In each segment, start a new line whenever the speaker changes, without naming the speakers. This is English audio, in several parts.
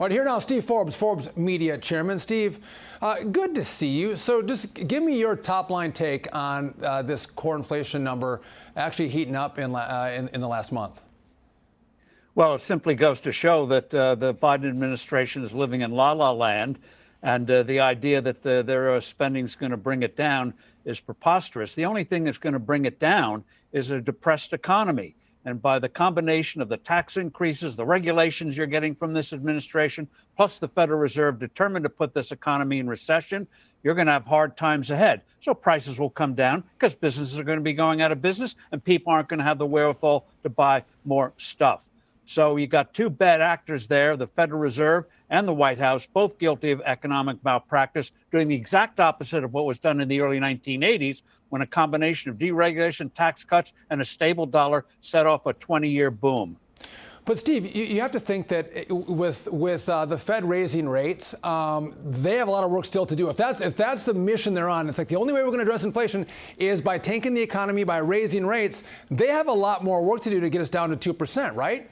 All right, here now, Steve Forbes, Forbes Media Chairman. Steve, good to see you. So just give me your top line take on this core inflation number actually heating up in the last month.
Well, it simply goes to show that the Biden administration is living in la-la land, and the idea that their spending is going to bring it down is preposterous. The only thing that's going to bring it down is a depressed economy. And by the combination of the tax increases, the regulations you're getting from this administration, plus the Federal Reserve determined to put this economy in recession, you're going to have hard times ahead. So prices will come down because businesses are going to be going out of business and people aren't going to have the wherewithal to buy more stuff. So you got two bad actors there, the Federal Reserve and the White House, both guilty of economic malpractice, doing the exact opposite of what was done in the early 1980s, when a combination of deregulation, tax cuts, and a stable dollar set off a 20-year boom.
But Steve, you have to think that with the Fed raising rates, they have a lot of work still to do. If that's the mission they're on, it's like the only way we're going to address inflation is by tanking the economy, by raising rates. They have a lot more work to do to get us down to 2%, right?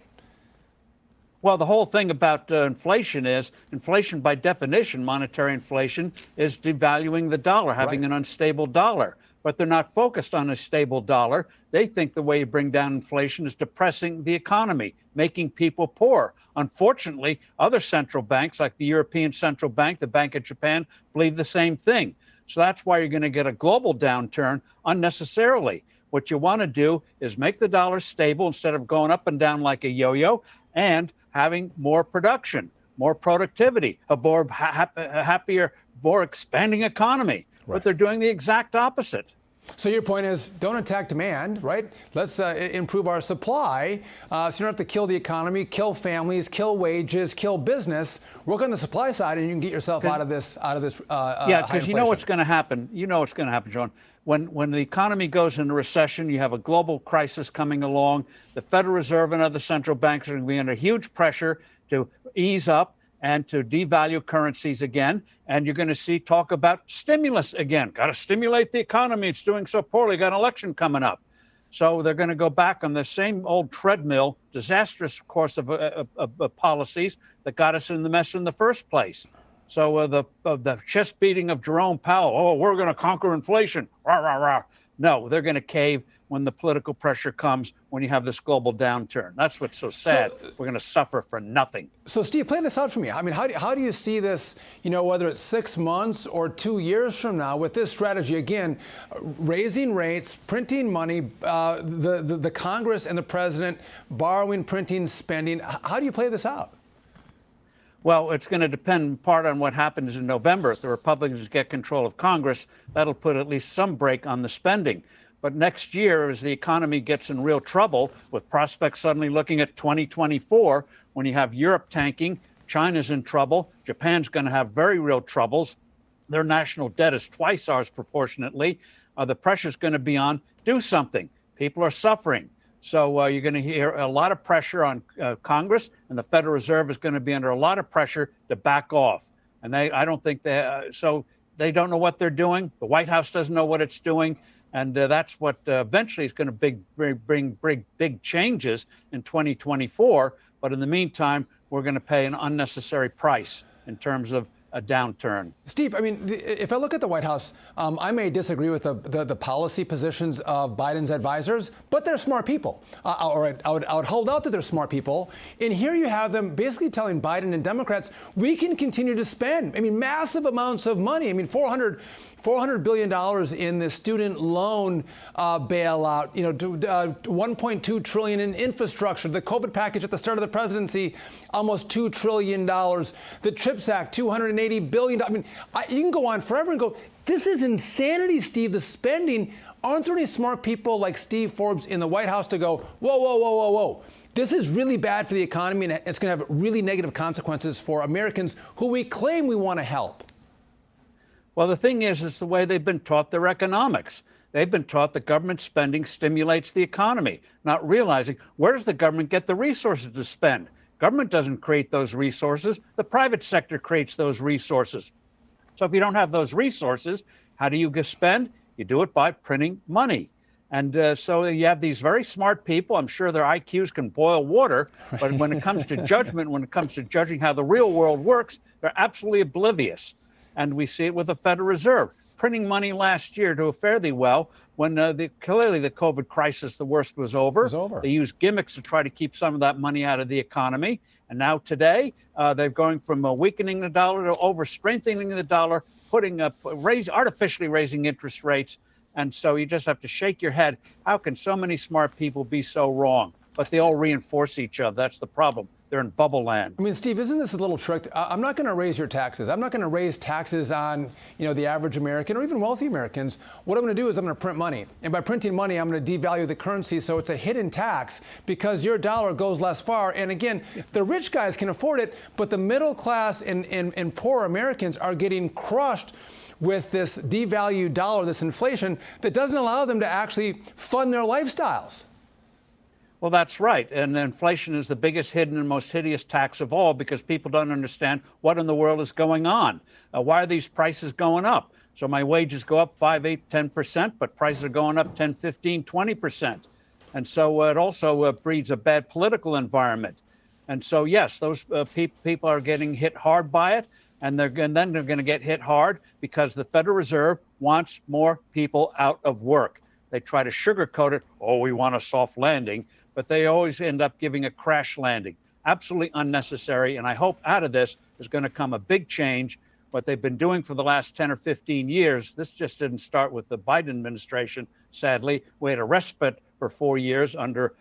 Well, the whole thing about inflation is inflation by definition, monetary inflation, is devaluing the dollar, having an unstable dollar. But they're not focused on a stable dollar. They think the way you bring down inflation is depressing the economy, making people poor. Unfortunately, other central banks like the European Central Bank, the Bank of Japan, believe the same thing. So that's why you're going to get a global downturn unnecessarily. What you want to do is make the dollar stable instead of going up and down like a yo-yo, and having more production, more productivity, a more happier, more expanding economy. Right. But they're doing the exact opposite.
So your point is, don't attack demand, right? Let's improve our supply, so you don't have to kill the economy, kill families, kill wages, kill business. Work on the supply side, and you can get yourself out of this.
Yeah, because you know what's going to happen. You know what's going to happen, John. When the economy goes into recession, you have a global crisis coming along. The Federal Reserve and other central banks are going to be under huge pressure to ease up and to devalue currencies again. And you're going to see talk about stimulus again. Got to stimulate the economy. It's doing so poorly. Got an election coming up. So they're going to go back on the same old treadmill, disastrous course of policies that got us in the mess in the first place. So the chest beating of Jerome Powell, oh, we're going to conquer inflation, rah, rah, rah. No, they're going to cave when the political pressure comes, when you have this global downturn. That's what's so sad. We're going to suffer for nothing.
So, Steve, play this out for me. I mean, how do you see this, whether it's 6 months or 2 years from now with this strategy? Again, raising rates, printing money, the Congress and the president borrowing, printing, spending. How do you play this out?
Well, it's going to depend in part on what happens in November. If the Republicans get control of Congress, that'll put at least some brake on the spending. But next year, as the economy gets in real trouble, with prospects suddenly looking at 2024, when you have Europe tanking, China's in trouble, Japan's going to have very real troubles. Their national debt is twice ours proportionately. The pressure's going to be on, do something. People are suffering. So you're going to hear a lot of pressure on Congress, and the Federal Reserve is going to be under a lot of pressure to back off. And I don't think so they don't know what they're doing. The White House doesn't know what it's doing. And that's what eventually is going to bring big changes in 2024. But in the meantime, we're going to pay an unnecessary price in terms of a downturn.
Steve, I mean, if I look at the White House, I may disagree with the policy positions of Biden's advisors, but they're smart people. Or I would hold out that they're smart people. And here you have them basically telling Biden and Democrats, we can continue to spend, massive amounts of money. $400 billion in the student loan bailout, $1.2 trillion in infrastructure, the COVID package at the start of the presidency, almost $2 trillion, the CHIPS Act, $280 billion. You can go on forever and go, this is insanity, Steve, the spending. Aren't there any smart people like Steve Forbes in the White House to go, whoa, whoa, whoa, whoa, whoa. This is really bad for the economy, and it's going to have really negative consequences for Americans who we claim we want to help?
Well, the thing is, it's the way they've been taught their economics. They've been taught that government spending stimulates the economy, not realizing where does the government get the resources to spend? Government doesn't create those resources. The private sector creates those resources. So if you don't have those resources, how do you spend? You do it by printing money. And so you have these very smart people. I'm sure their IQs can boil water, but when it comes to judgment, when it comes to judging how the real world works, they're absolutely oblivious. And we see it with the Federal Reserve printing money last year to fairly well when clearly the COVID crisis, the worst was over. They used gimmicks to try to keep some of that money out of the economy. And now today, they're going from weakening the dollar to over strengthening the dollar, putting up, artificially raising interest rates. And so you just have to shake your head. How can so many smart people be so wrong? But they all reinforce each other. That's the problem. They're in bubble land.
I mean, Steve, isn't this a little trick? I'm not going to raise your taxes. I'm not going to raise taxes on, the average American or even wealthy Americans. What I'm going to do is I'm going to print money. And by printing money, I'm going to devalue the currency. So it's a hidden tax because your dollar goes less far. And again, the rich guys can afford it, but the middle class and poor Americans are getting crushed with this devalued dollar, this inflation that doesn't allow them to actually fund their lifestyles.
Well, that's right. And inflation is the biggest hidden and most hideous tax of all because people don't understand what in the world is going on. Why are these prices going up? So my wages go up 5, 8, 10%, but prices are going up 10, 15, 20%. And so it also breeds a bad political environment. And so, yes, those people are getting hit hard by it. And then they're going to get hit hard because the Federal Reserve wants more people out of work. They try to sugarcoat it. Oh, we want a soft landing. But they always end up giving a crash landing. Absolutely unnecessary. And I hope out of this is going to come a big change. What they've been doing for the last 10 or 15 years, this just didn't start with the Biden administration, sadly. We had a respite for 4 years under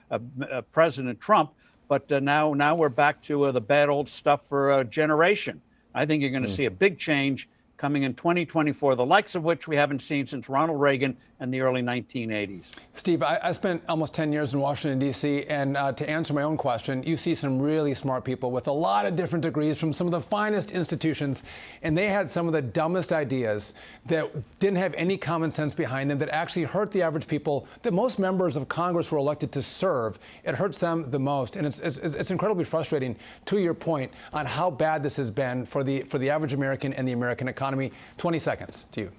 President Trump. But now we're back to the bad old stuff for a generation. I think you're going to see a big change coming in 2024, the likes of which we haven't seen since Ronald Reagan and the early 1980s.
Steve, I spent almost 10 years in Washington, D.C., and to answer my own question, you see some really smart people with a lot of different degrees from some of the finest institutions, and they had some of the dumbest ideas that didn't have any common sense behind them that actually hurt the average people that most members of Congress were elected to serve. It hurts them the most, and it's incredibly frustrating, to your point, on how bad this has been for the average American and the American economy. 20 seconds to you.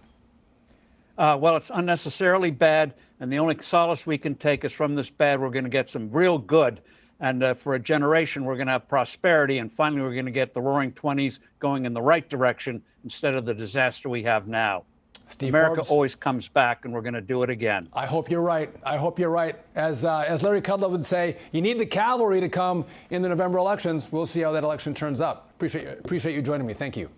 Well, it's unnecessarily bad, and the only solace we can take is from this bad, we're going to get some real good. And for a generation, we're going to have prosperity, and finally, we're going to get the roaring 20s going in the right direction instead of the disaster we have now.
Steve
America
Forbes,
always comes back, and we're going to do it again.
I hope you're right. I hope you're right. As Larry Kudlow would say, you need the cavalry to come in the November elections. We'll see how that election turns out. Appreciate you joining me. Thank you.